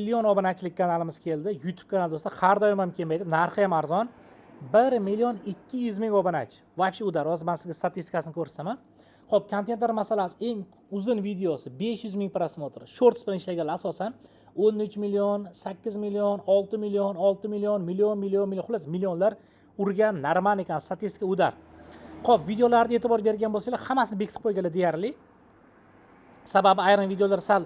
million obunachilik kanalimiz keldi. YouTube kanal do'stlar, har doim ham kelmaydi. Narxi ham arzon. 1,200,000 obunachi. Вообще udar. Hozir men sizga statistikasini ko'rsataman. Xo'p, kontentlar masalasi eng uzun videosi 500,000 prosmotr. Shorts bilan ishlaganlar asosan 13 million, 8 million, 6 million, 6 million, million, xullas millionlar urgan normal ekan, statistika udar. Xo'p, videolarga e'tibor bergan bo'lsanglar, hammasini bekitib qo'yganlar deyarli. Sababi ayrim videolar sal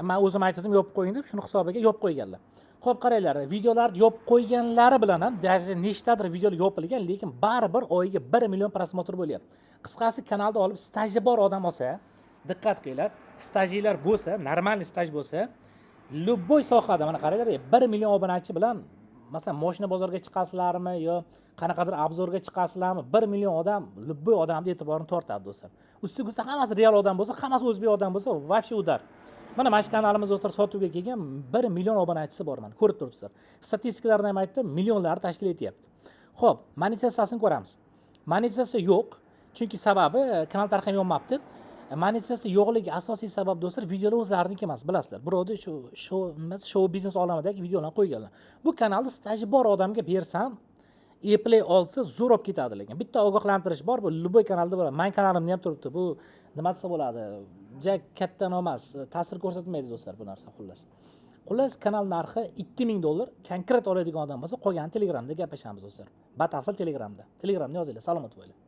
men o'zim aytdim yopib qo'ying deb, shuni hisobiga yopib qo'yganlar. Xo'p, qaranglar, videolarni yopib qo'yganlari bilan ham даже nechtadir videolar yopilgan, lekin baribir oyiga 1 million prosmotr bo'lyapti. Qisqasi, kanalda olib staji bor odam olsa, diqqat qilinglar, stajiylar bo'lsa, normal staj bo'lsa, любой sohada mana qaranglar, 1 million obunachi bilan masalan mashina bozoriga chiqasizlarmi yo qanaqadir obzorga chiqasizlarmi, 1 million odam любой odamning e'tiborini tortadi do'stlar. Ustiga hammasi real odam bo'lsa, hammasi o'zbek odam bo'lsa, вообще udar. Mana mana shu kanalimiz do'stlar sotuvga kelgan 1 million obunachisi bor, mana ko'rib turibsizlar. Statistikalarni ham aytdim, millionlar tashkil etyapti. Xo'p, monetizatsiyasini ko'ramiz. Monetizatsiya yo'q, chunki sababi kanal tarqam yonmabdi. Monetizatsiya yo'qligi asosiy sabab do'stlar videolar o'zlariniki emas, bilasizlar. Birovda show biznes olamidagi videolarni qo'yganlar. Bu kanalda staji bor odamga bersam, Apple olsa zo'r olib ketadi, lekin bitta ogohlantirish bor, bu любой kanalda bo'ladi. Men kanalimda ham turibdi. Bu nima desa bo'ladi? Juda katta emas, ta'sir ko'rsatmaydi do'stlar bu narsa xullas. Xullas, kanal narxi $2000. Konkret oladigan odam bo'lsa, qolgan Telegramda gaplashamiz do'stlar. Batafsil Telegramda. Telegramni yozinglar, salomat bo'linglar.